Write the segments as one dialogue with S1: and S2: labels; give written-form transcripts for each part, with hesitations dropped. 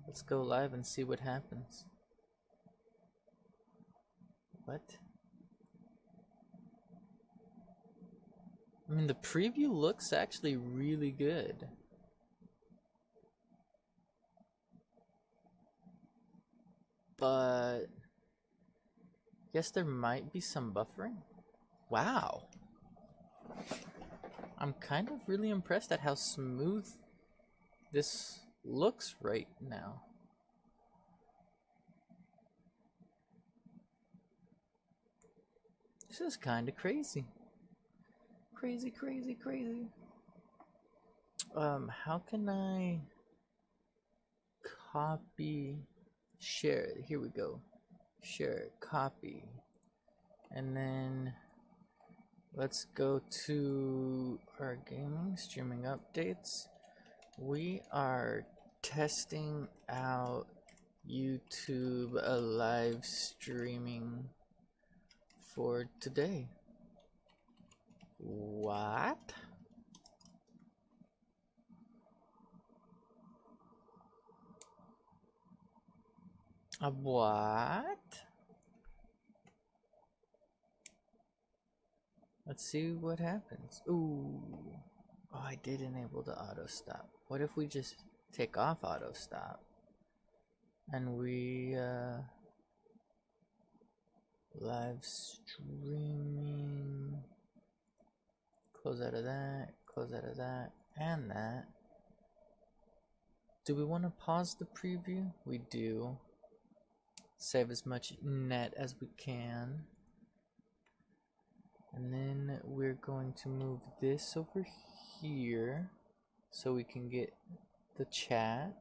S1: Let's go live and see what happens. What? I mean, the preview looks actually really good. But I guess there might be some buffering. Wow. I'm kind of really impressed at how smooth this looks right now. This is kind of crazy. Crazy. How can I copy, share it? Here we go. Share, copy. And then let's go to our gaming streaming updates. We are testing out YouTube live streaming for today. What? A what? Let's see what happens. Ooh. Oh, I did enable the auto stop. What if we just take off auto stop and we live streaming, close out of that, and that. Do we want to pause the preview? We do. Save as much net as we can. And then we're going to move this over here so we can get the chat.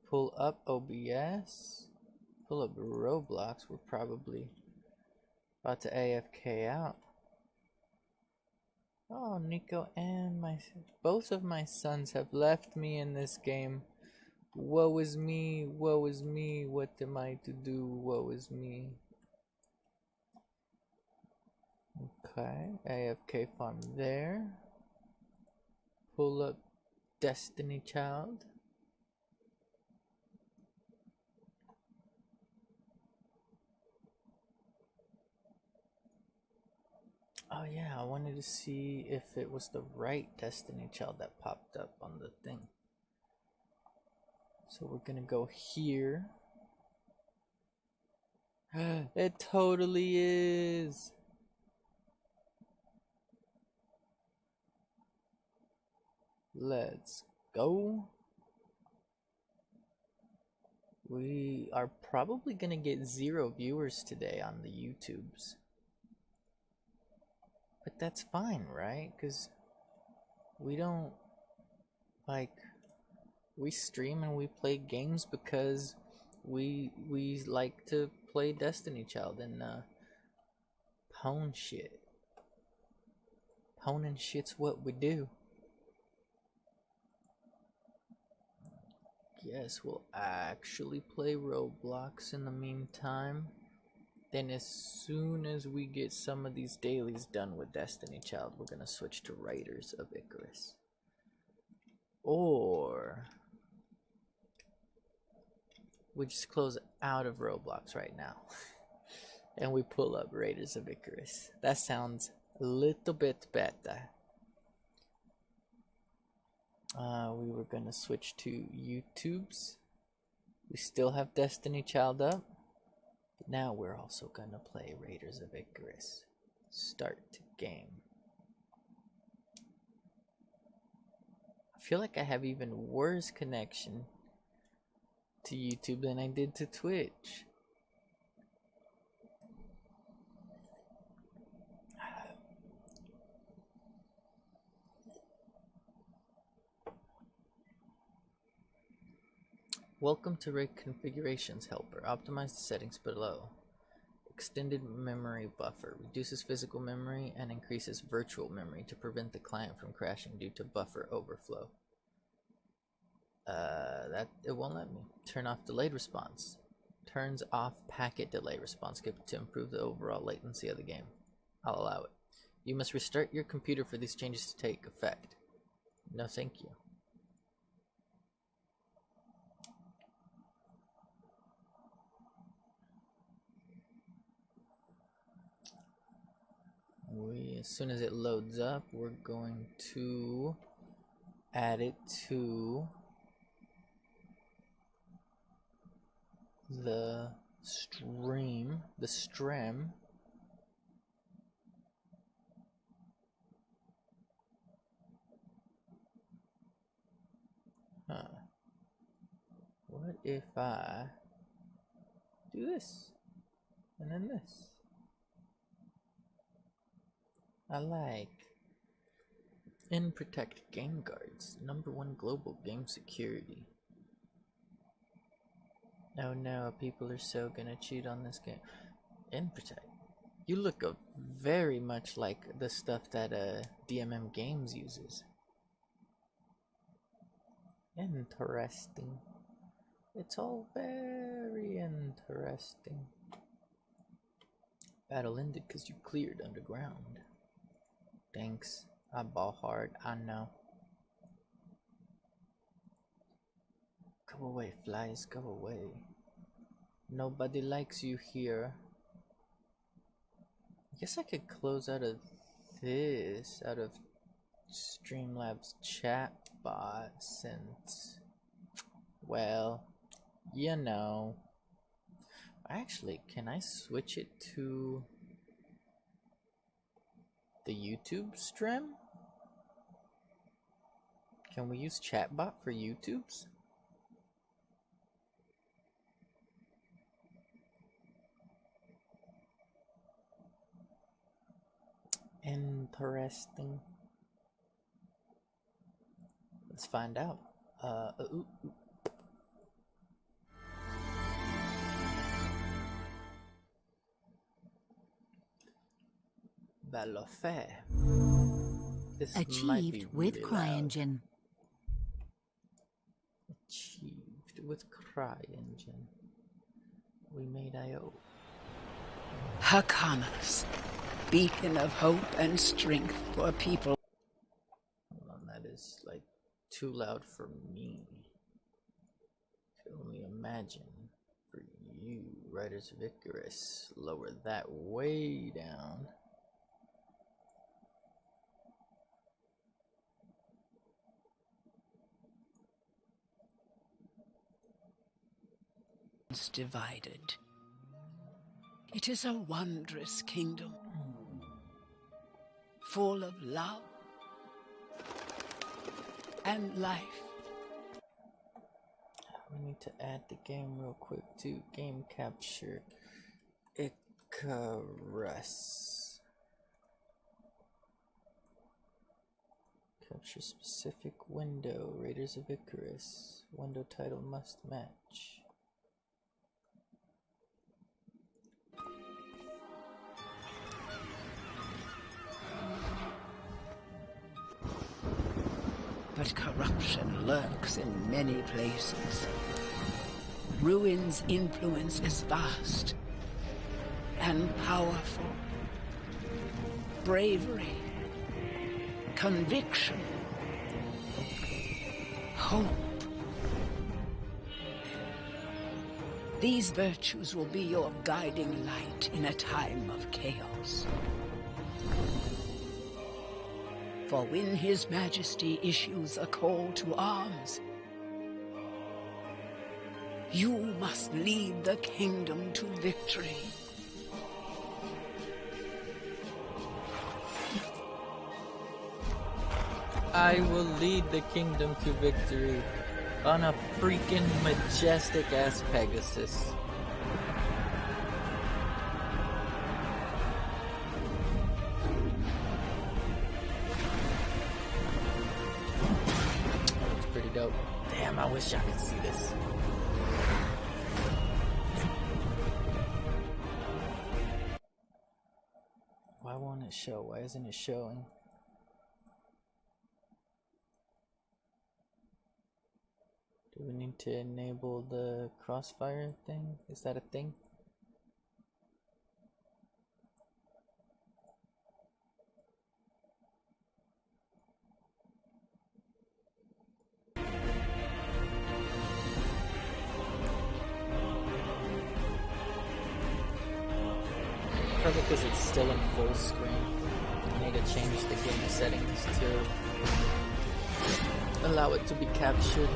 S1: Pull up OBS. Pull up Roblox. We're probably about to AFK out. Oh, Nico and both of my sons have left me in this game. Woe is me, woe is me, what am I to do, woe is me. Okay, AFK farm there. Pull up Destiny Child. Oh yeah, I wanted to see if it was the right Destiny Child that popped up on the thing. So we're gonna go here. It totally is. Let's go. We are probably gonna get 0 viewers today on the YouTubes. But that's fine, right? Because we don't, like, we stream and we play games because we like to play Destiny Child and pwn shit. Pwning shit's what we do. Guess we'll actually play Roblox in the meantime. Then as soon as we get some of these dailies done with Destiny Child, we're gonna switch to Raiders of Icarus. Or we just close out of Roblox right now and we pull up Raiders of Icarus. That sounds a little bit better. We were gonna switch to YouTube's. We still have Destiny Child up. But now we're also gonna play Raiders of Icarus. Start game. I feel like I have even worse connection to YouTube than I did to Twitch. Welcome to Rig Configurations Helper. Optimize the settings below. Extended memory buffer. Reduces physical memory and increases virtual memory to prevent the client from crashing due to buffer overflow. That it won't let me. Turn off delayed response. Turns off packet delay response to improve the overall latency of the game. I'll allow it. You must restart your computer for these changes to take effect. No, thank you. as soon as it loads up, we're going to add it to the stream, What if I do this and then this? I like Protect Game Guards, #1 global game security. Oh no, people are so gonna cheat on this game. Protect. You look very much like the stuff that DMM Games uses. Interesting. It's all very interesting. Battle ended because you cleared underground. Thanks. I ball hard, I know. Go away, flies, go away. Nobody likes you here. I guess I could close out of this, out of Streamlabs chat bot, since, well, you know. Actually, can I switch it to the YouTube stream? Can we use chatbot for YouTube's? Interesting. Let's find out. Baloffair. This might be
S2: with
S1: really
S2: CryEngine.
S1: Achieved with CryEngine. We made IO.
S3: ICARUS, beacon of hope and strength for people.
S1: Hold on, that is like too loud for me. I can only imagine for you, Riders of ICARUS. Lower that way down.
S3: Divided. It is a wondrous kingdom, full of love and life.
S1: We need to add the game real quick to game capture. ICARUS. Capture specific window. Raiders of ICARUS. Window title must match.
S3: But corruption lurks in many places. Ruin's influence is vast and powerful. Bravery, conviction, hope. These virtues will be your guiding light in a time of chaos. For when His Majesty issues a call to arms, you must lead the kingdom to victory.
S1: I will lead the kingdom to victory on a freaking majestic ass Pegasus. Dope. Damn, I wish I could see this. Why won't it show? Why isn't it showing? Do we need to enable the crossfire thing? Is that a thing? Probably because it's still in full screen. to change the game settings to allow it to be captured.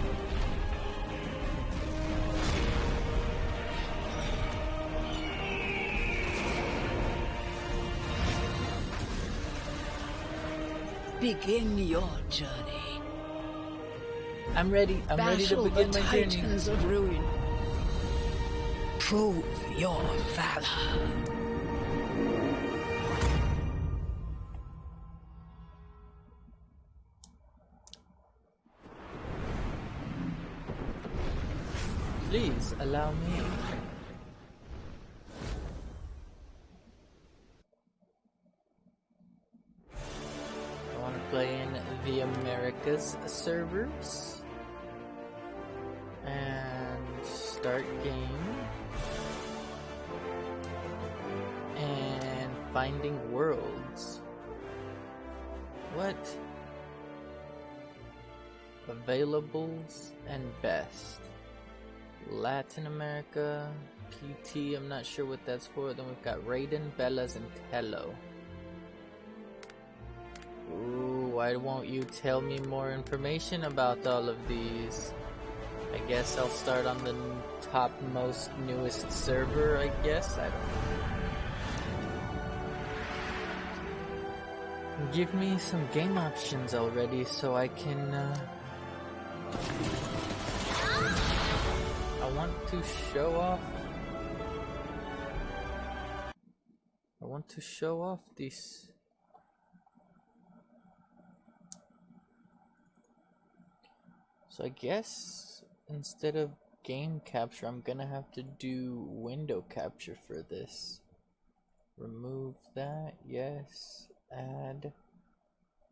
S3: Begin your journey.
S1: I'm ready. I'm ready to begin my journey.
S3: Titans of ruin. Prove your valor.
S1: Please allow me. I want to play in the Americas servers and start game and finding worlds. What? Availables and best. Latin America, PT, I'm not sure what that's for. Then we've got Raiden, Bellas, and Tello. Ooh, why won't you tell me more information about all of these? I guess I'll start on the top most newest server, I guess. I don't know. Give me some game options already so I can, I want to show off. I want to show off these. So I guess instead of game capture, I'm gonna have to do window capture for this. Remove that, yes. Add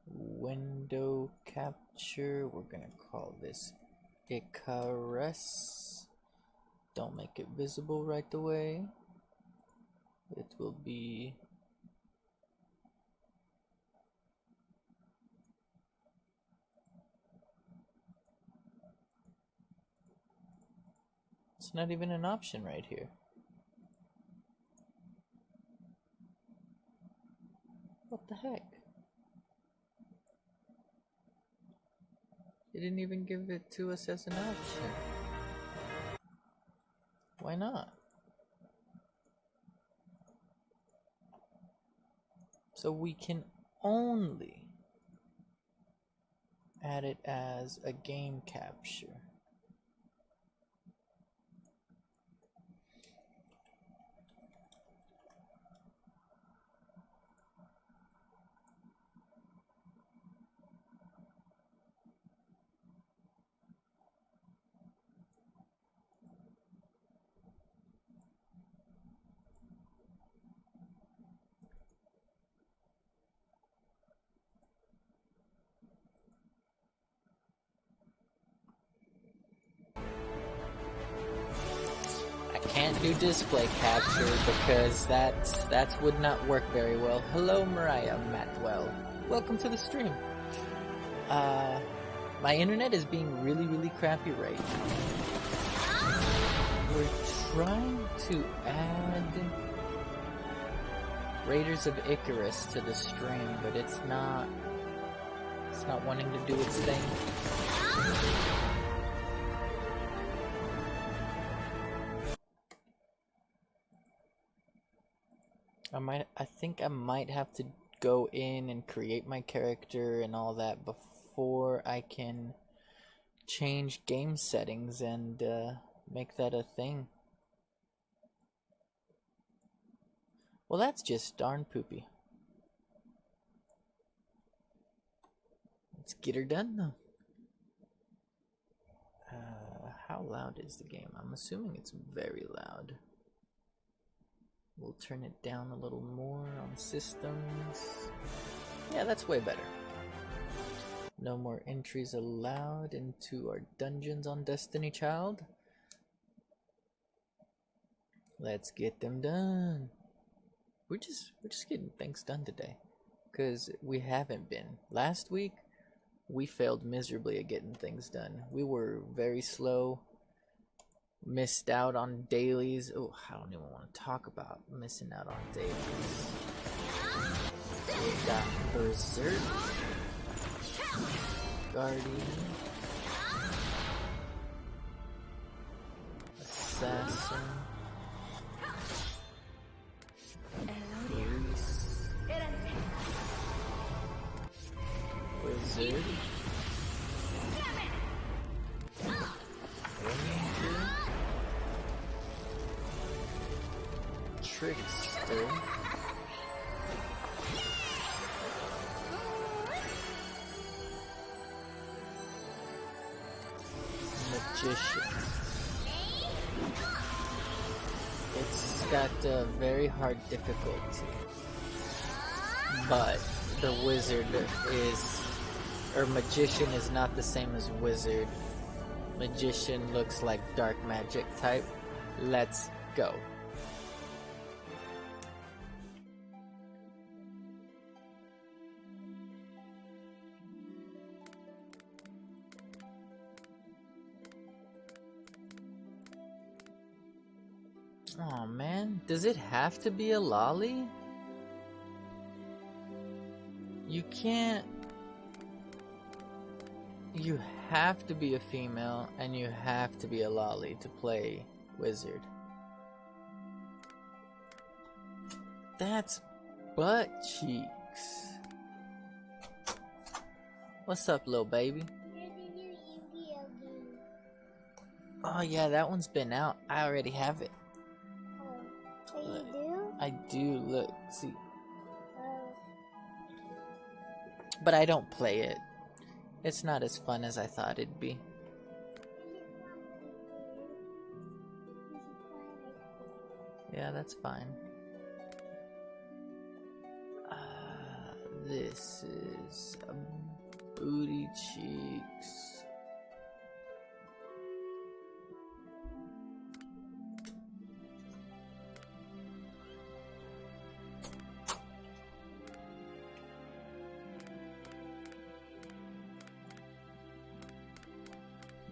S1: window capture. We're gonna call this ICARUS. Don't make it visible right away. It will be it's not even an option right here. What the heck? It didn't even give it to us as an option. Why not? So we can only add it as a game capture. Can't do display capture because that would not work very well. Hello, Mariah Matwell. Welcome to the stream. My internet is being really crappy right now. We're trying to add Raiders of Icarus to the stream, but it's not wanting to do its thing. I think I might have to go in and create my character and all that before I can change game settings and make that a thing. Well, that's just darn poopy. Let's get her done though. How loud is the game? I'm assuming it's very loud. We'll turn it down a little more on systems. Yeah, that's way better. No more entries allowed into our dungeons on Destiny Child. Let's get them done. We're just getting things done today, because we haven't been. Last week, we failed miserably at getting things done. We were very slow. Missed out on dailies. Oh, I don't even want to talk about missing out on dailies. We got Berserk, Guardian, Assassin, Police, Wizard, Ranger, Trickster, Magician. It's got a very hard difficulty, but the wizard is, or magician is not the same as wizard. Magician looks like dark magic type. Let's go. Oh man, does it have to be a lolly? You can't. You have to be a female and you have to be a lolly to play wizard. That's butt cheeks. What's up, little baby?
S2: There's a new Yu-Gi-Oh game.
S1: Oh yeah, that one's been out. I already have it.
S2: Oh, you do?
S1: I do, look, see.
S2: Oh.
S1: But I don't play it. It's not as fun as I thought it'd be. Yeah, that's fine. This is Booty Cheeks.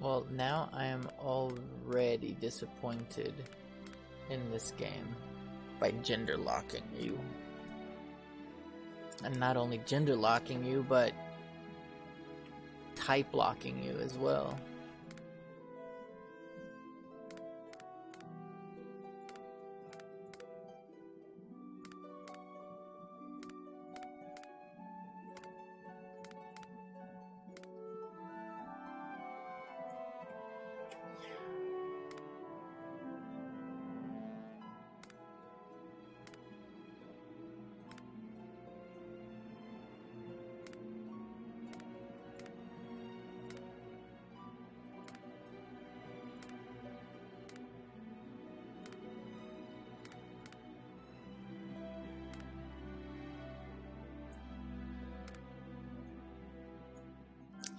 S1: Well, now I am already disappointed in this game by gender locking you. And not only gender locking you, but type locking you as well.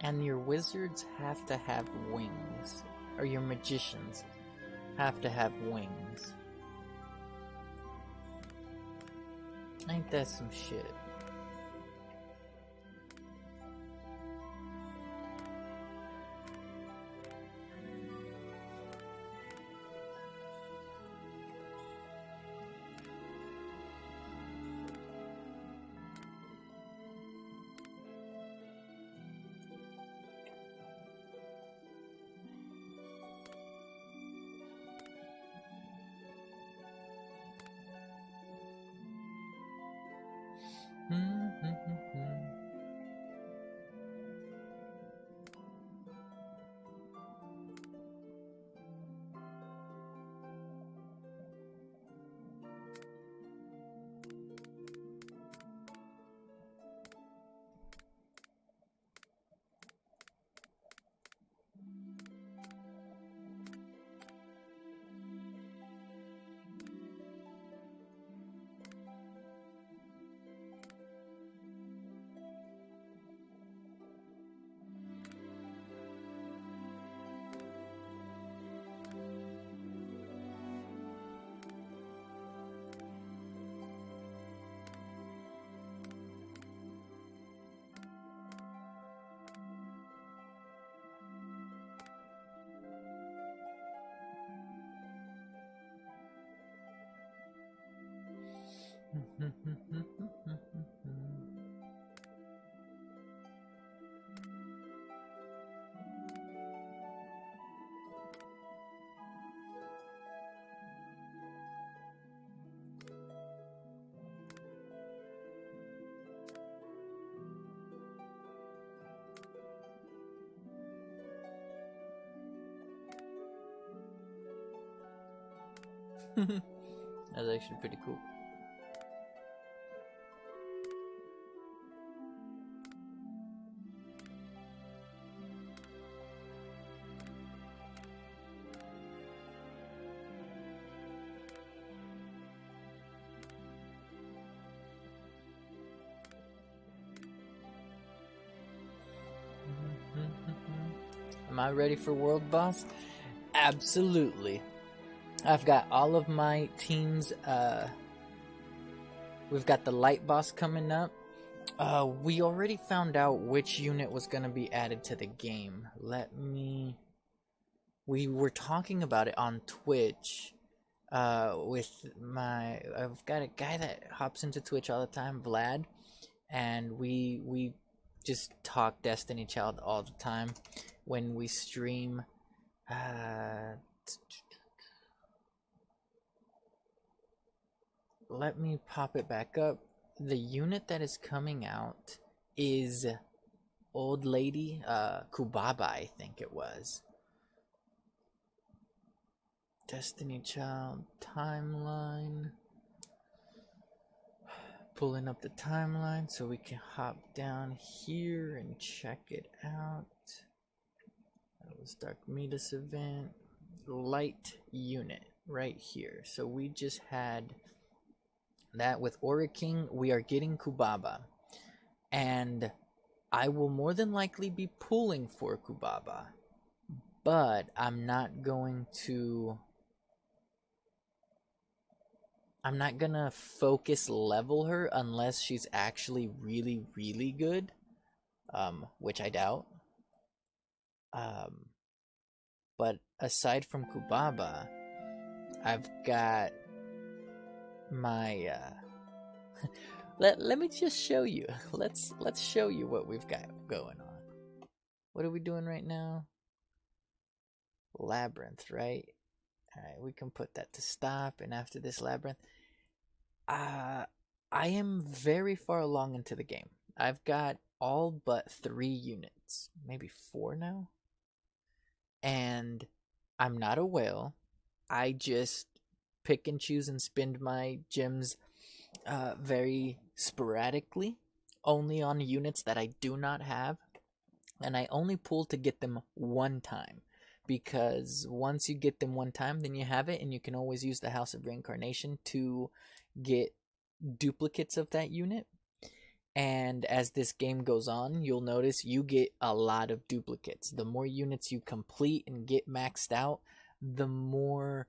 S1: And your wizards have to have wings. Or your magicians have to have wings. Ain't that some shit? That's actually pretty cool. Am I ready for World Boss? Absolutely. I've got all of my teams. We've got the Light Boss coming up. We already found out which unit was going to be added to the game. We were talking about it on Twitch. I've got a guy that hops into Twitch all the time, Vlad, and we just talk Destiny Child all the time when we stream. Let me pop it back up. The unit that is coming out is Old Lady Kubaba, I think it was. Destiny Child timeline. Pulling up the timeline so we can hop down here and check it out. That was Dark Midas event. Light unit right here. So we just had that with Aura King. We are getting Kubaba. And I will more than likely be pulling for Kubaba. But I'm not going to... I'm not gonna focus level her unless she's actually really, really good. Which I doubt. But aside from Kubaba, I've got my let me just show you. Let's show you what we've got going on. What are we doing right now? Labyrinth, right? Alright, we can put that to stop, and after this Labyrinth, I am very far along into the game. I've got all but 3 units, maybe 4 now. And I'm not a whale. I just pick and choose and spend my gems very sporadically, only on units that I do not have. And I only pull to get them one time. Because once you get them one time, then you have it, and you can always use the House of Reincarnation to get duplicates of that unit. And as this game goes on, you'll notice you get a lot of duplicates. The more units you complete and get maxed out, the more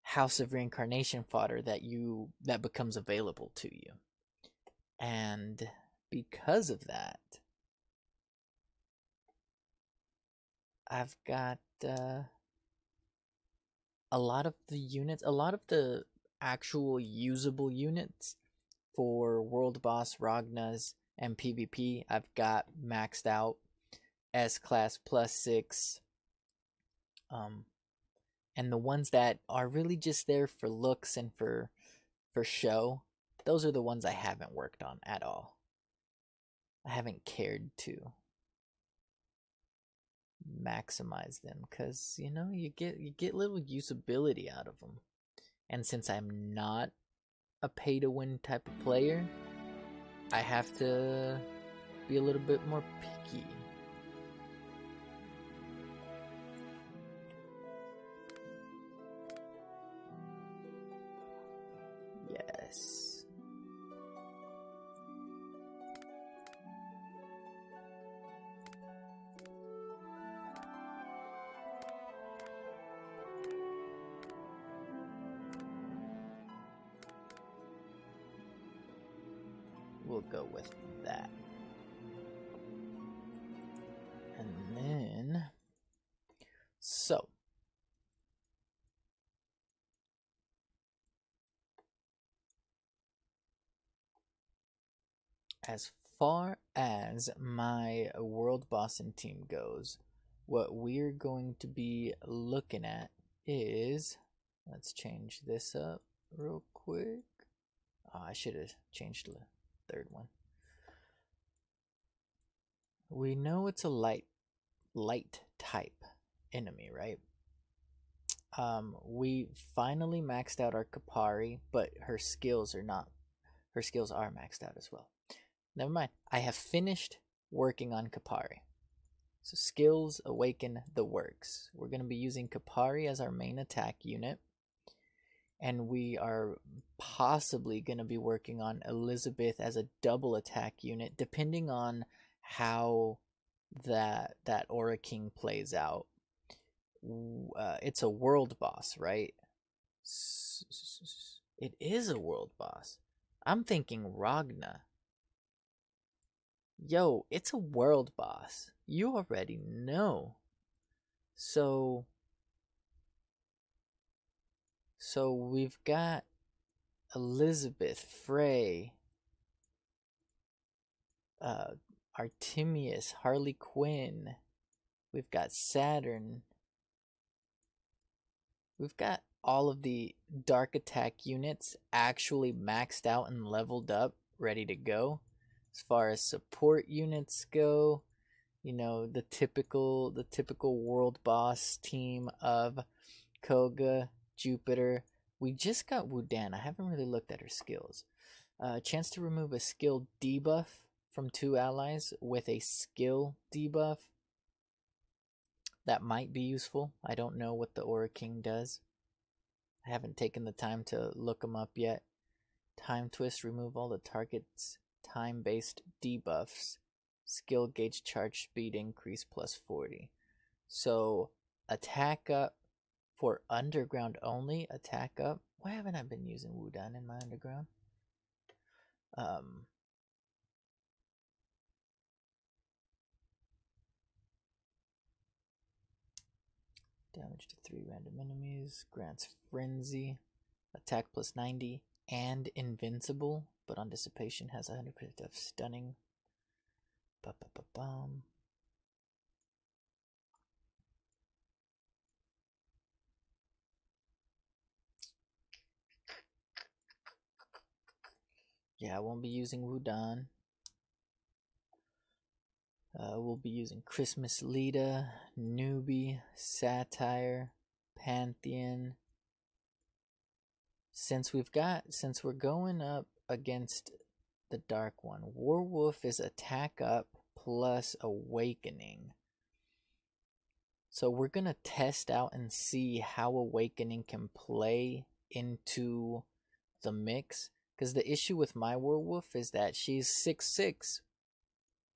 S1: House of Reincarnation fodder that becomes available to you. And because of that, I've got a lot of the units, a lot of the actual usable units for World Boss, Ragnas, and PvP, I've got maxed out. S-Class plus 6. And the ones that are really just there for looks and for show, those are the ones I haven't worked on at all. I haven't cared to maximize them because, you know, you get little usability out of them. And since I'm not a pay-to-win type of player, I have to be a little bit more picky. Yes. We'll go with that. And then, so as far as my world bossing team goes, what we're going to be looking at is, let's change this up real quick. Oh, I should have changed the third one. We know it's a light type enemy, right? We finally maxed out our Kapari, but her skills are not. Her skills are maxed out as well. Never mind. I have finished working on Kapari. So skills awaken the works. We're going to be using Kapari as our main attack unit. And we are possibly going to be working on Elizabeth as a double attack unit, depending on how that Aura King plays out. It's a world boss, right? It is a world boss. I'm thinking Ragna. Yo, it's a world boss. You already know. So we've got Elizabeth, Frey, Artemius, Harley Quinn. We've got Saturn. We've got all of the dark attack units actually maxed out and leveled up, ready to go. As far as support units go, you know, the typical world boss team of Koga, Jupiter. We just got Wudan. I haven't really looked at her skills. Chance to remove a skill debuff from 2 allies with a skill debuff. That might be useful. I don't know what the Aura King does. I haven't taken the time to look them up yet. Time Twist, remove all the target's time-based debuffs. Skill gauge charge speed increase plus 40. So, attack up for underground only. Attack up. Why haven't I been using Wudan in my underground? Damage to 3 random enemies. Grants Frenzy. Attack plus 90. And Invincible. But on Dissipation has 100% of Stunning. Ba-ba-ba-bum. Yeah, I won't be using Wudan. We'll be using Christmas Lita, Newbie, Satire, Pantheon. Since we're going up against the Dark One, Warwolf is attack up plus Awakening. So we're gonna test out and see how Awakening can play into the mix. Because the issue with my Werewolf is that she's 6'6",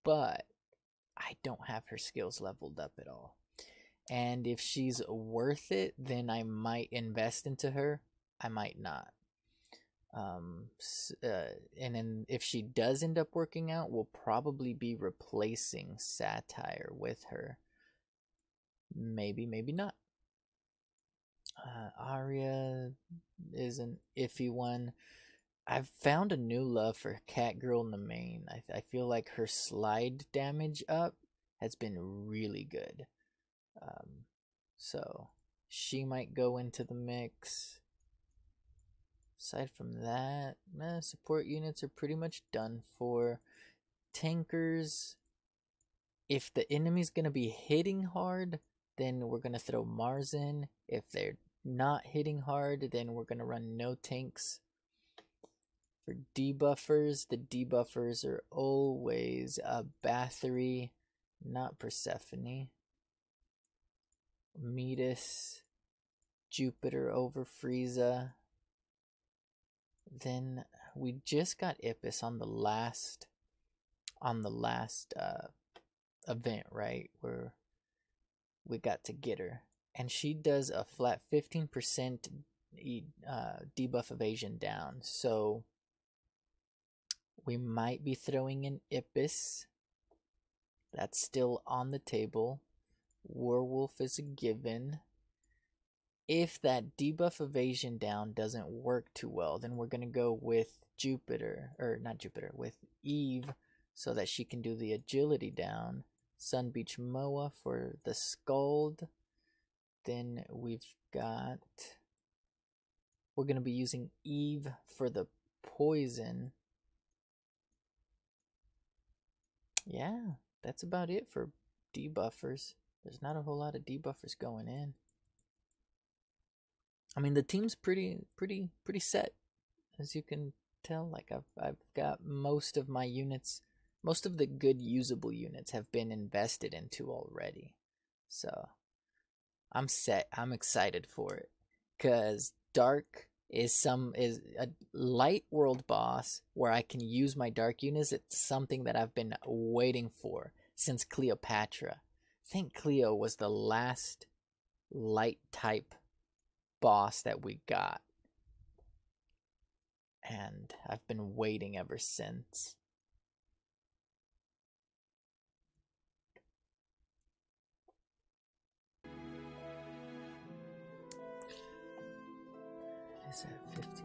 S1: but I don't have her skills leveled up at all. And if she's worth it, then I might invest into her. I might not. And then if she does end up working out, we'll probably be replacing Satire with her. Maybe, maybe not. Arya is an iffy one. I've found a new love for Catgirl in the main. I feel like her slide damage up has been really good. So she might go into the mix. Aside from that, support units are pretty much done for. Tankers, if the enemy's going to be hitting hard, then we're going to throw Mars in. If they're not hitting hard, then we're going to run no tanks. For debuffers, the debuffers are always a Bathory, not Persephone. Metis, Jupiter over Frieza. Then we just got Ipis on the last event, right? Where we got to get her. And she does a flat 15% debuff evasion down. So we might be throwing in Ipis. That's still on the table. Werewolf is a given. if that debuff evasion down doesn't work too well, then we're going to go with Jupiter, or not Jupiter, with Eve, so that she can do the agility down. Sun Beach Moa for the Scald. Then we're going to be using Eve for the poison. Yeah, that's about it for debuffers. There's not a whole lot of debuffers going in. I mean, the team's pretty set, as you can tell. Like I've got most of my units, most of the good usable units have been invested into already. So I'm set. I'm excited for it, cause Dark is a light world boss where I can use my Dark units. It's something that I've been waiting for since Cleopatra. I think Cleo was the last light type boss that we got, and I've been waiting ever since. Is at 59.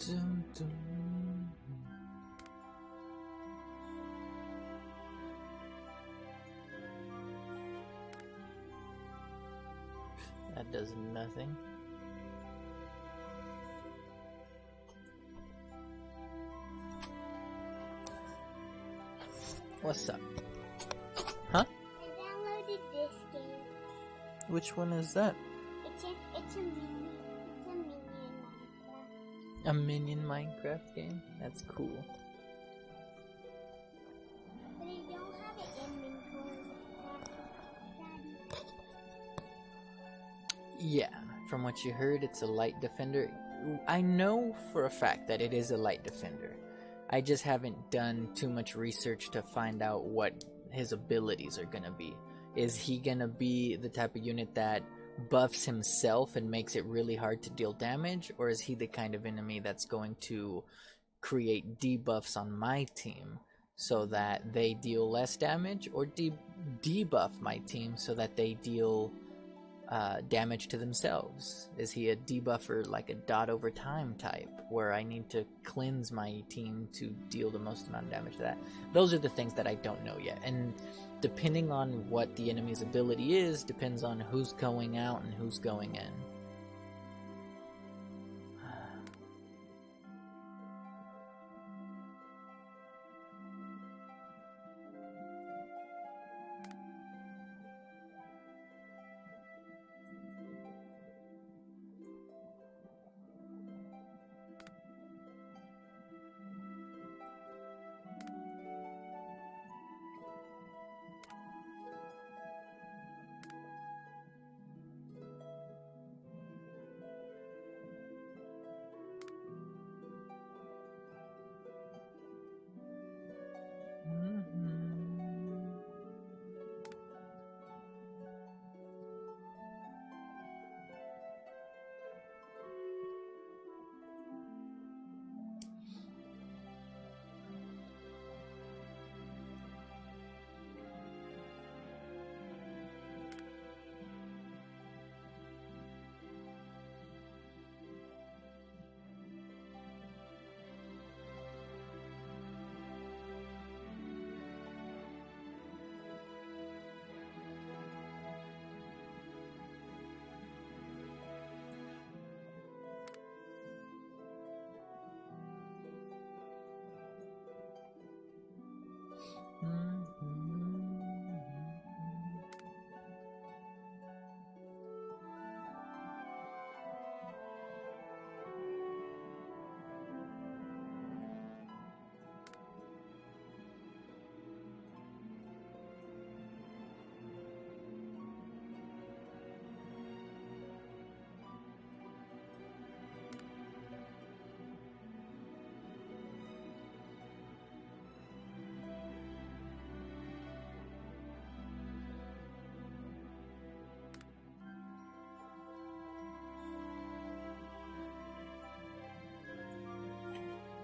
S1: Dum, dum. That does nothing. What's up? Huh?
S2: I downloaded this game.
S1: Which one is that?
S2: It's a minion Minecraft.
S1: A minion Minecraft game? That's cool.
S2: But I don't have an inventory.
S1: Yeah, from what you heard, it's a light defender. I know for a fact that it is a light defender. I just haven't done too much research to find out what his abilities are gonna be. Is he gonna be the type of unit that buffs himself and makes it really hard to deal damage, or is he the kind of enemy that's going to create debuffs on my team so that they deal less damage, or debuff my team so that they deal damage to themselves? Is he a debuffer, like a dot over time type, where I need to cleanse my team to deal the most amount of damage to that? Those are the things that I don't know yet, and depending on what the enemy's ability is, depends on who's going out and who's going in.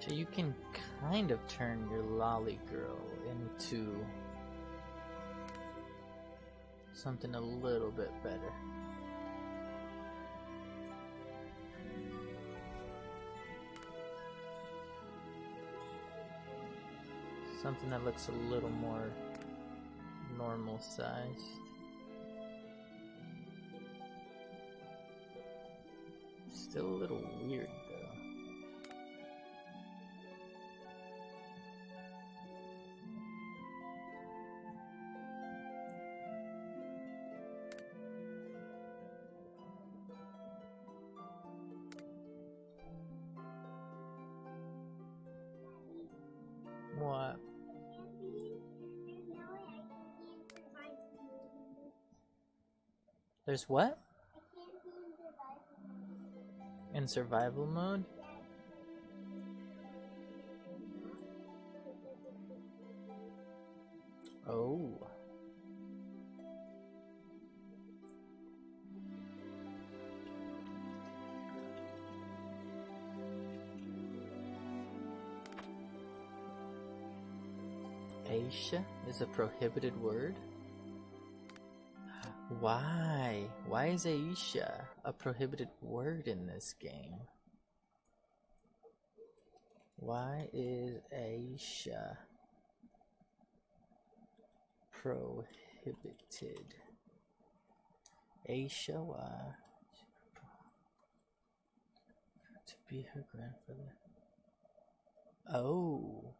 S1: So you can kind of turn your lolly girl into something a little bit better. Something that looks a little more normal sized. Still a little weird though. What? There's what? In survival mode? Oh. Aisha is a prohibited word? Why? Why is Aisha a prohibited word in this game? Why is Aisha prohibited? Aisha, why? To be her grandfather. Oh.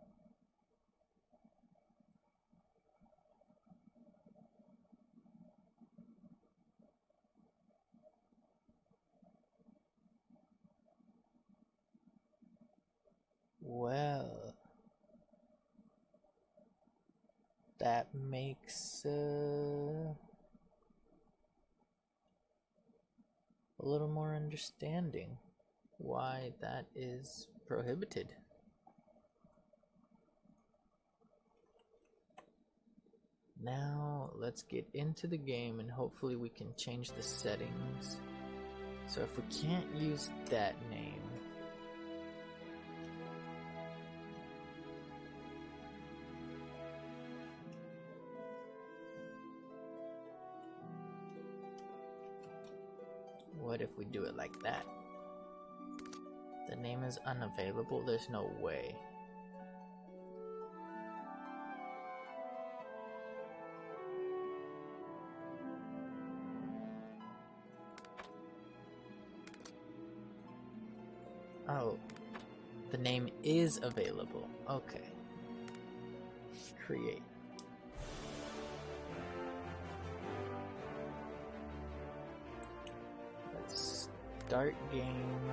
S1: Well, that makes a little more understanding why that is prohibited. Now let's get into the game and hopefully we can change the settings. So if we can't use that name, what if we do it like that? The name is unavailable, there's no way. Oh, the name is available. Okay. Create. Let's start game.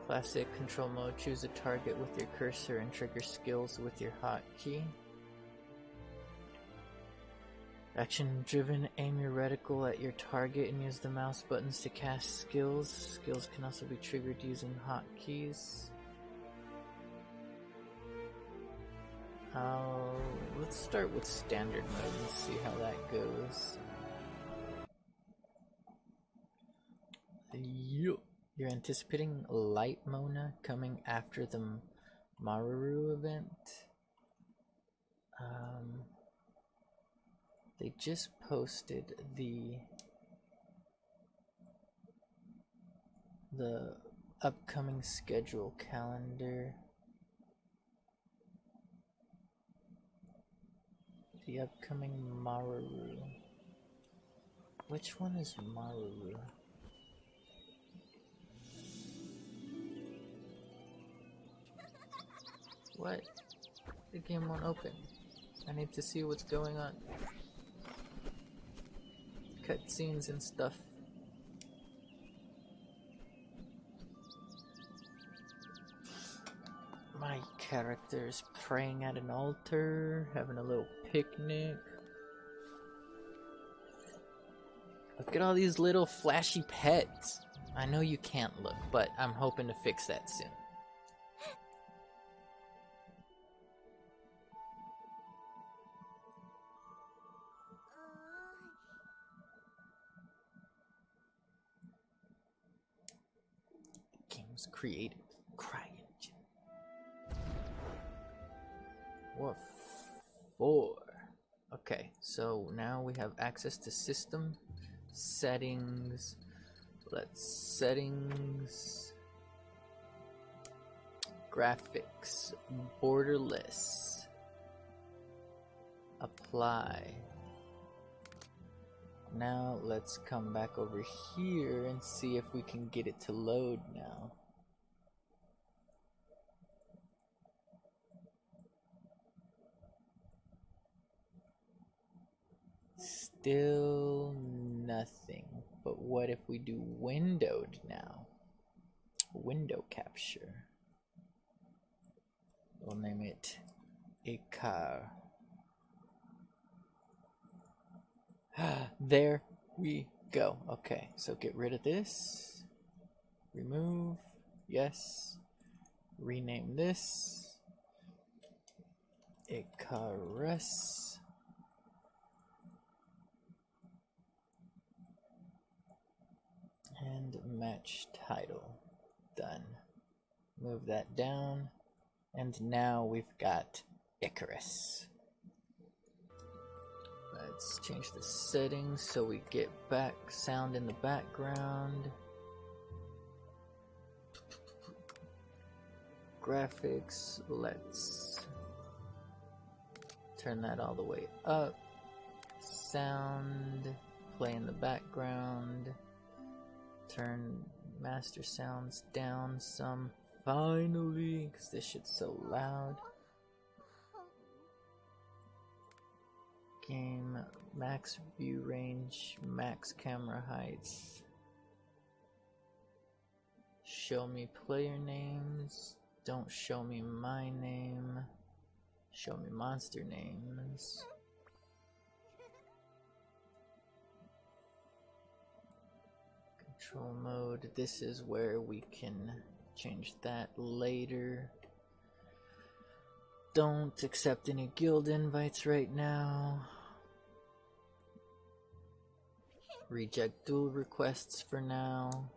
S1: Classic control mode. Choose a target with your cursor and trigger skills with your hotkey. Action driven, aim your reticle at your target and use the mouse buttons to cast skills. Skills can also be triggered using hotkeys. Let's start with standard mode and see how that goes. You're anticipating Light Mona coming after the Maruru event. They just posted the upcoming schedule calendar. The upcoming Maruru. Which one is Maruru? What? The game won't open. I need to see what's going on. Cutscenes and stuff. My character is praying at an altar, having a little picnic. Look at all these little flashy pets. I know you can't look, but I'm hoping to fix that soon. creative CryEngine. What for? Okay, so now we have access to system settings. Let's settings, graphics, borderless, apply. Now let's come back over here and see if we can get it to load now. Still nothing. But what if we do windowed now? Window capture. We'll name it ICARUS. There we go. Okay, so get rid of this. Remove. Yes. Rename this ICARUS. And match title. Done. Move that down. And now we've got ICARUS. Let's change the settings so we get back sound in the background. Graphics, let's turn that all the way up. Sound, play in the background. Turn master sounds down some, finally, because this shit's so loud. Game, max view range, max camera heights. Show me player names, don't show me my name. Show me monster names. Control mode, this is where we can change that later. Don't accept any guild invites right now. Reject duel requests for now.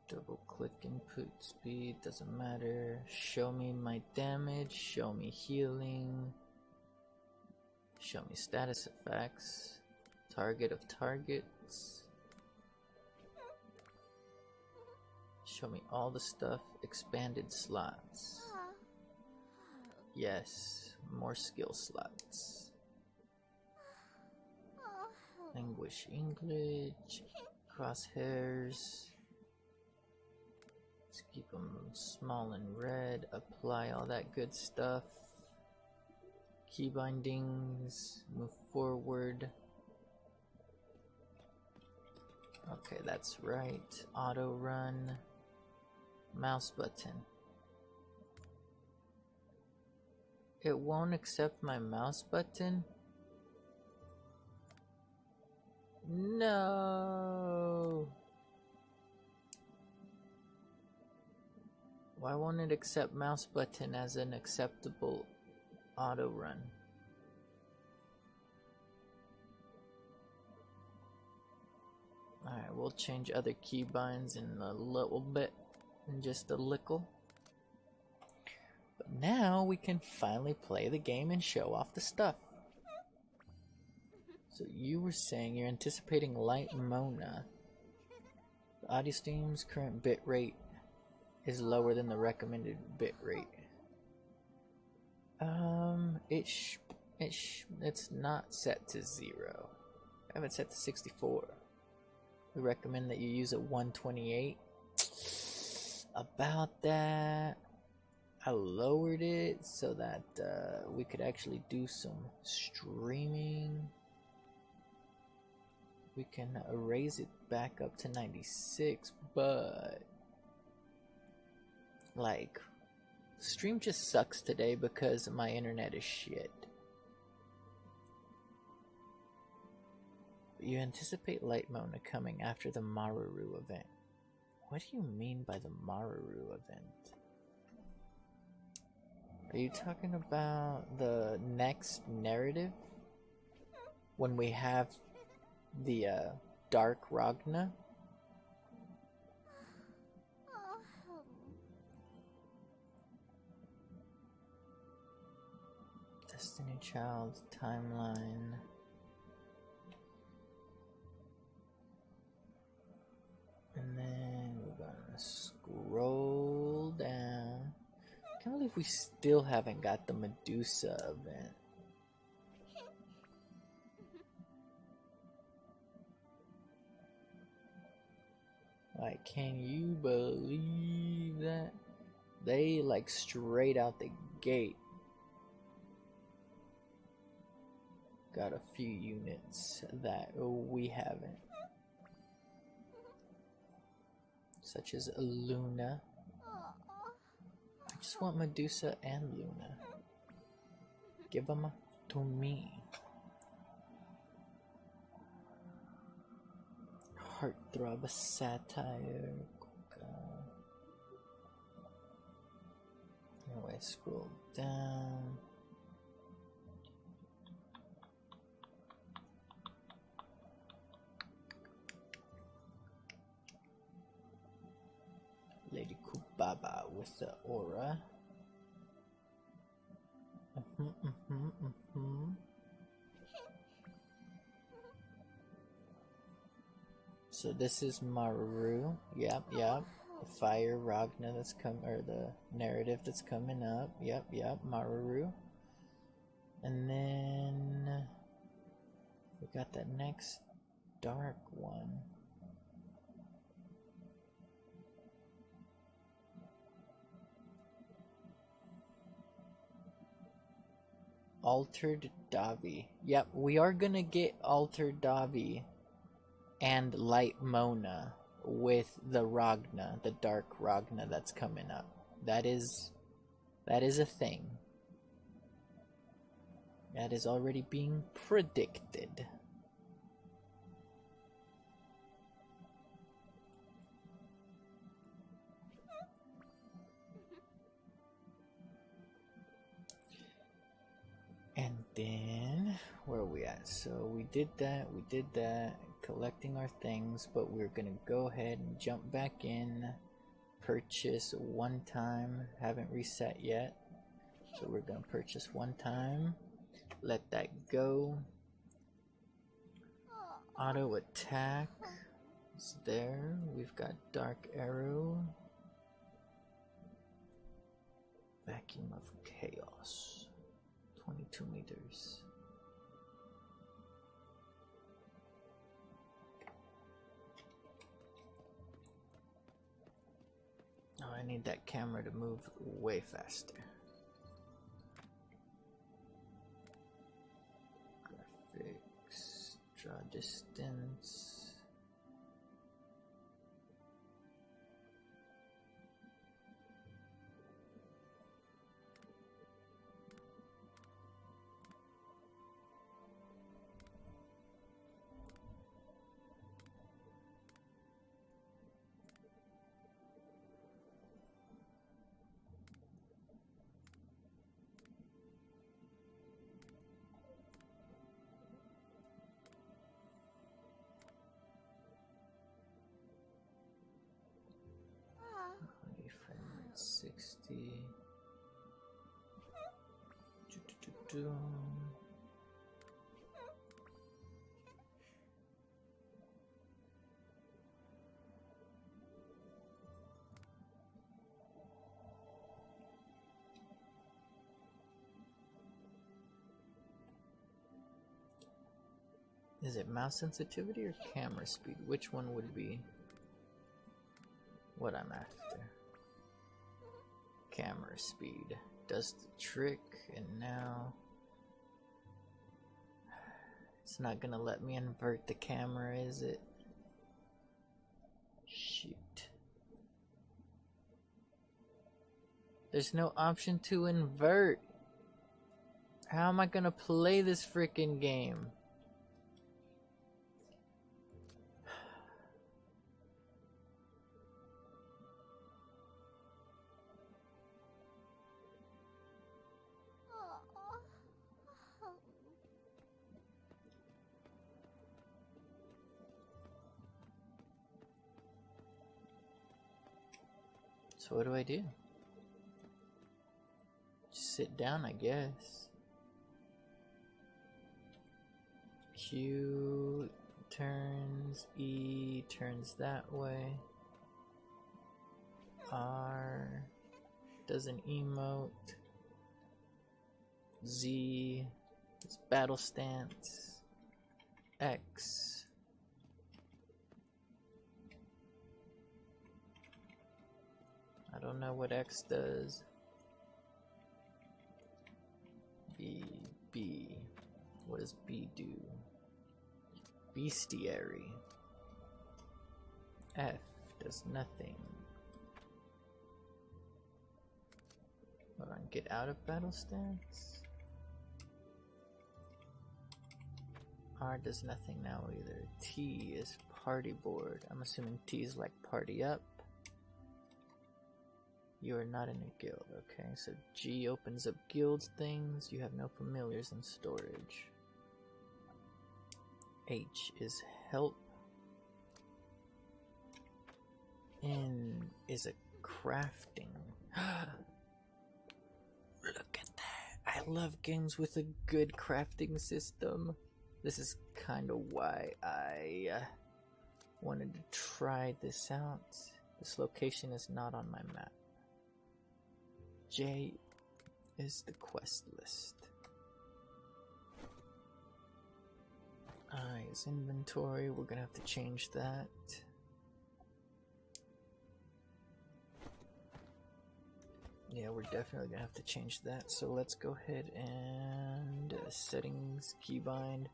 S1: Double click input speed, doesn't matter. Show me my damage, show me healing. Show me status effects. Target of targets. Show me all the stuff. Expanded slots. Yes, more skill slots. Language English. Crosshairs. Let's keep them small and red. Apply all that good stuff. Key bindings. Move forward. Okay, that's right. Auto run. Mouse button. It won't accept my mouse button? No. Why won't it accept mouse button as an acceptable auto run? Alright, we'll change other keybinds in a little bit, in just a little. But now we can finally play the game and show off the stuff. So you were saying you're anticipating light Mona. The audio stream's current bitrate is lower than the recommended bitrate. It's not set to 0. I have it set to 64. We recommend that you use a 128. About that, I lowered it so that we could actually do some streaming. We can raise it back up to 96, but like, the stream just sucks today because my internet is shit. You anticipate Light Mona coming after the Maruru event. What do you mean by the Maruru event? Are you talking about the next narrative? When we have the Dark Ragna? Destiny Child timeline. And then we're gonna scroll down. Can't believe we still haven't got the Medusa event. Like, can you believe that? They like straight out the gate got a few units that we haven't. Such as Luna. I just want Medusa and Luna. Give them to me. Heartthrob Satire. Anyway, scroll down. Lady Kubaba with the aura. So this is Maru. Yep. The fire Ragna that's or the narrative that's coming up. Yep, Maru. And then we got that next dark one. Altered Davi. Yep, we are gonna get Altered Davi and Light Mona with the Ragna, the Dark Ragna that's coming up. That is a thing. That is already being predicted. And then, where are we at? So we did that, collecting our things, but we're gonna go ahead and jump back in, purchase one time, haven't reset yet, so we're gonna purchase one time, let that go. Auto attack is there. We've got Dark Arrow, Vacuum of Chaos, 22 meters. Oh, I need that camera to move way faster. Graphics, draw distance. Frame rate 60. Is it mouse sensitivity or camera speed? Which one would be what I'm after? Camera speed does the trick, and now it's not gonna let me invert the camera, is it? Shoot. There's no option to invert. How am I gonna play this freaking game? So what do I do? Just sit down, I guess. Q turns, E turns that way. R does an emote. Z is battle stance. X I don't know what X does. B. What does B do? Bestiary. F does nothing. Hold on, get out of battle stance. R does nothing now either. T is party board. I'm assuming T is like party up. You are not in a guild. Okay, so G opens up guild things. You have no familiars in storage. H is help. N is a crafting. Look at that. I love games with a good crafting system. This is kind of why I wanted to try this out. This location is not on my map. J is the quest list. I is inventory. We're gonna have to change that. Yeah, we're definitely gonna have to change that. So let's go ahead and settings, keybind.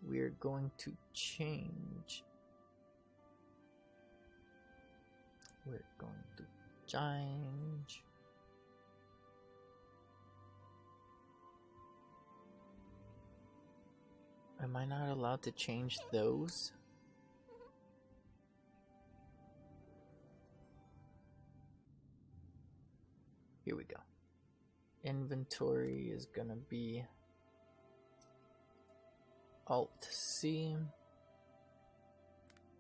S1: We're going to change. We're going to change. Am I not allowed to change those? Here we go. Inventory is gonna be Alt C.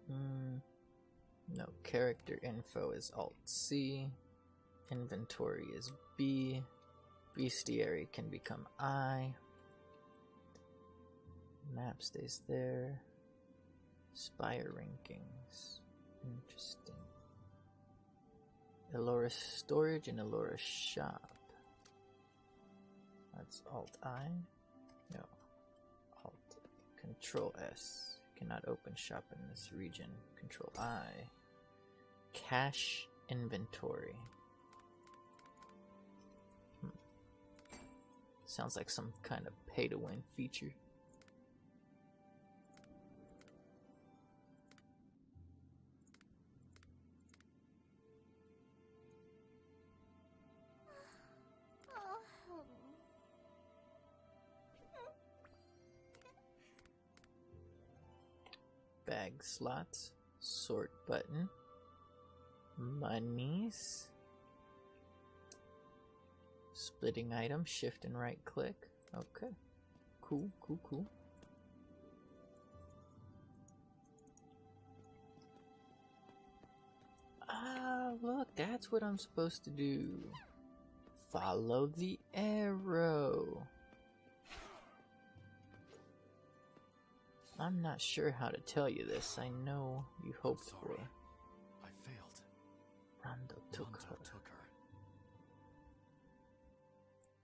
S1: No, character info is Alt C. Inventory is B. Bestiary can become I. Map stays there. Spire rankings. Interesting. Elora storage and Elora shop. That's Alt I. No. Alt. Control S. Cannot open shop in this region. Control I. Cache inventory. Sounds like some kind of pay to win feature. Bag slots, sort button, monies, splitting item, shift and right click. Okay, cool. Ah, look, that's what I'm supposed to do. Follow the arrow. I'm not sure how to tell you this. I know you hoped for.
S4: I failed.
S1: Rondo took her.
S4: took her.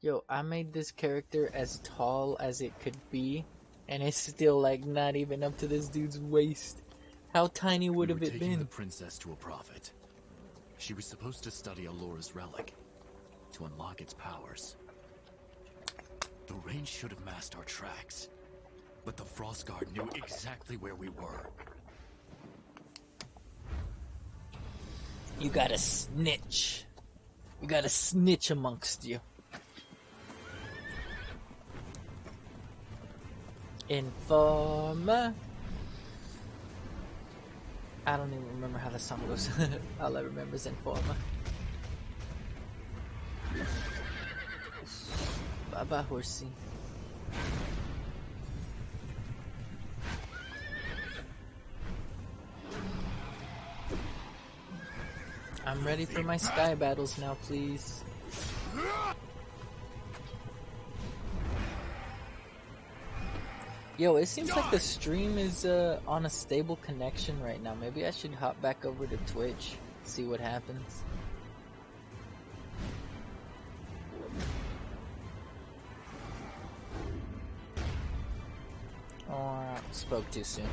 S1: Yo, I made this character as tall as it could be, and it's still like not even up to this dude's waist. How tiny would have it
S4: taking
S1: been?
S4: the princess to a prophet. She was supposed to study Alora's relic to unlock its powers. The range should have masked our tracks. But the Frost Guard knew exactly where we were.
S1: You gotta snitch. You gotta snitch amongst you. Informer. I don't even remember how the song goes. All I remember is Informer. Bye bye, horsey. I'm ready for my sky battles now, please. Yo, it seems like the stream is on a stable connection right now. Maybe I should hop back over to Twitch, see what happens. Or spoke too soon.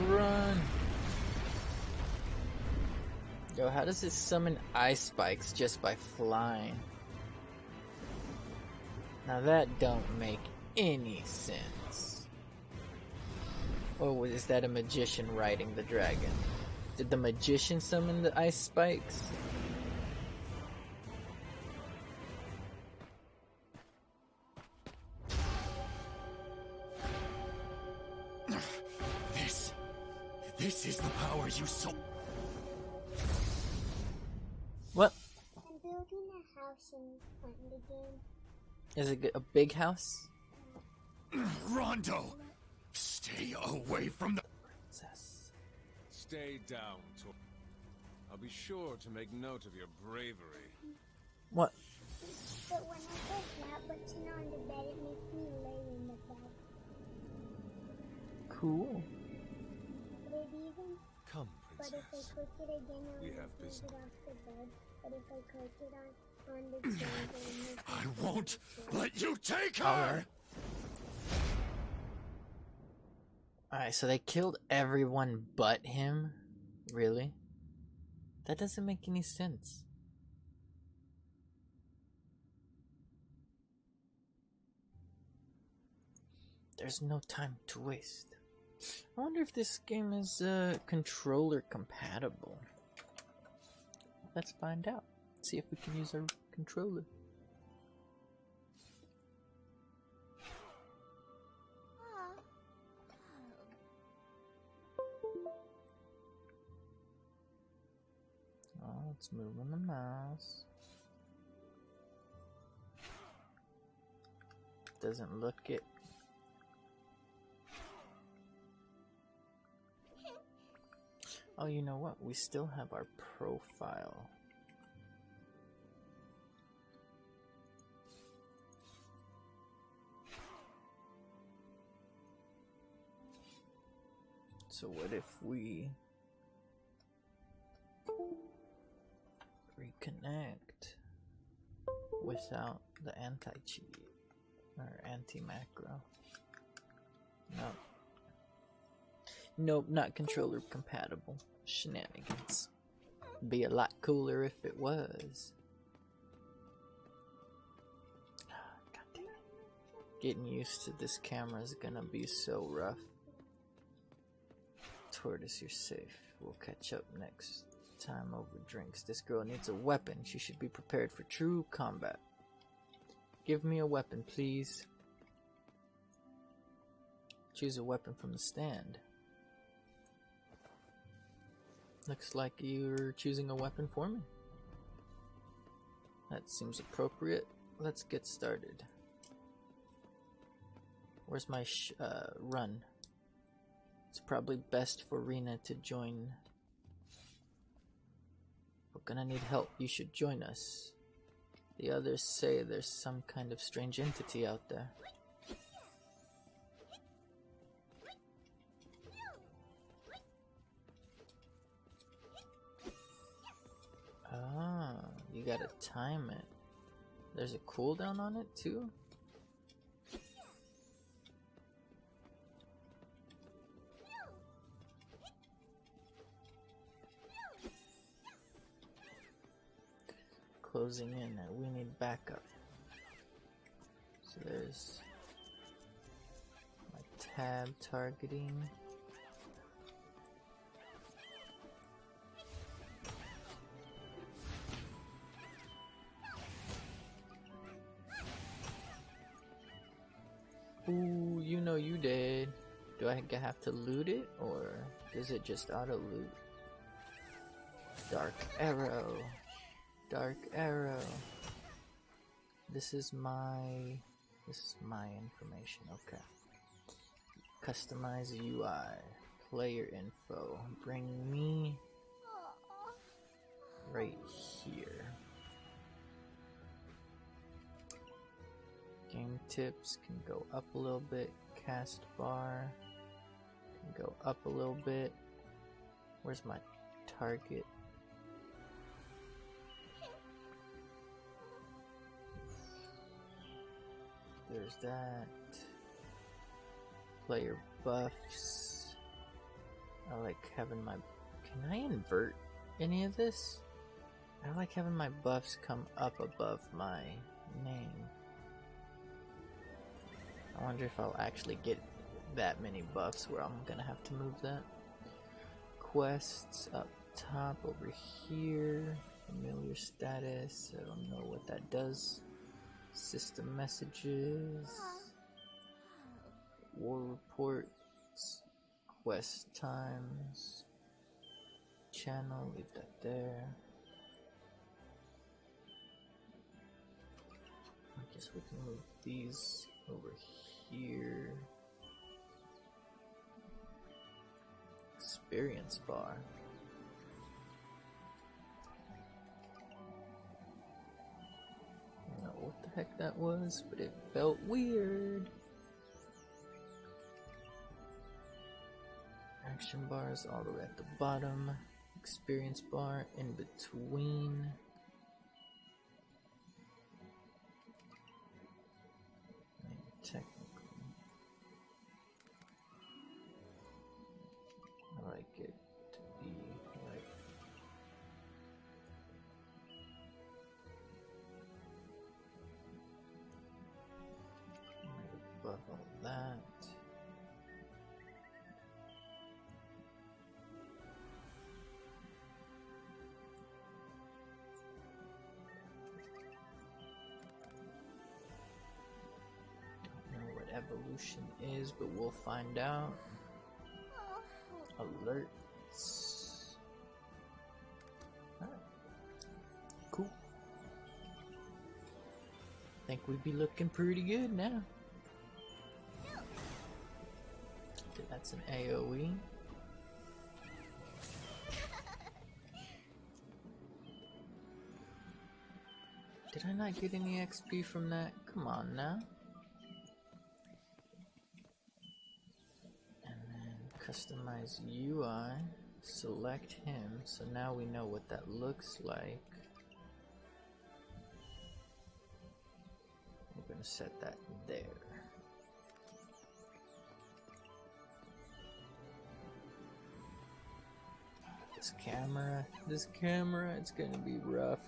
S1: Run! Yo, how does it summon ice spikes just by flying? Now that don't make any sense. Or is that a magician riding the dragon? Did the magician summon the ice spikes?
S4: This is the power you saw.
S1: What?
S2: I'm building a house in the game.
S1: Is it a big house?
S4: Rondo! Stay away from the...
S1: Princess.
S5: Stay down, Tor. I'll be sure to make note of your bravery.
S1: What?
S2: But when I push that button on the bed, it makes me lay in the bed.
S1: Cool.
S2: But it even...
S5: Come,
S2: But
S5: princess.
S2: if I click it again, it
S5: We
S2: will
S5: have
S2: make
S5: business.
S2: it off the bed. But if I click it on the chair, it will make me
S4: I
S2: sit
S4: won't
S2: on the chair.
S4: let you take her!
S1: Alright. Alright, so they killed everyone but him? Really? That doesn't make any sense. There's no time to waste. I wonder if this game is controller compatible. Let's find out. See if we can use our controller. Oh, it's moving the mouse. Doesn't look it. Oh, you know what? We still have our profile. So what if we reconnect without the anti-cheat or anti-macro? Nope. Nope, not controller compatible. Shenanigans. Be a lot cooler if it was. God damn it. Getting used to this camera is gonna be so rough. Tortoise, you're safe. We'll catch up next time over drinks. This girl needs a weapon. She should be prepared for true combat. Give me a weapon, please. Choose a weapon from the stand. Looks like you're choosing a weapon for me. That seems appropriate. Let's get started. Where's my run? It's probably best for Rena to join. We're gonna need help. You should join us. The others say there's some kind of strange entity out there. Ah, you gotta time it. There's a cooldown on it too? Closing in, we need backup. So there's my tab targeting. Ooh, you know you did. Do I have to loot it, or does it just auto loot? Dark arrow. Dark arrow. This is my This is my information. Okay. Customize UI. Player info. Bring me right here. Game tips can go up a little bit. Cast bar can go up a little bit. Where's my target? There's that. Player buffs. I like having my... Can I invert any of this? I like having my buffs come up above my name. I wonder if I'll actually get that many buffs where I'm gonna have to move that. Quests up top over here. Familiar status. I don't know what that does. System messages. War reports. Quest times. Channel. Leave that there. I guess we can move these over here. Experience bar. I don't know what the heck that was, but it felt weird. Action bars all the way at the bottom. Experience bar in between. Technically, I like it to be right above all that. Don't know what evolution is, but we'll find out. Alerts. Alright. Cool. Think we'd be looking pretty good now. Okay, that's an AoE. Did I not get any XP from that? Come on now. And then customize UI. Select him. So now we know what that looks like. We're gonna set that there. This camera, it's gonna be rough.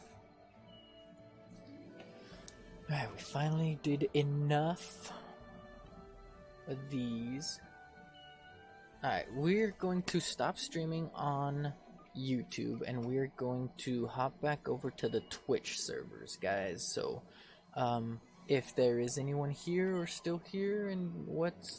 S1: Alright, we finally did enough of these. Alright, we're going to stop streaming on YouTube and we're going to hop back over to the Twitch servers, guys. So, if there is anyone here or still here and what's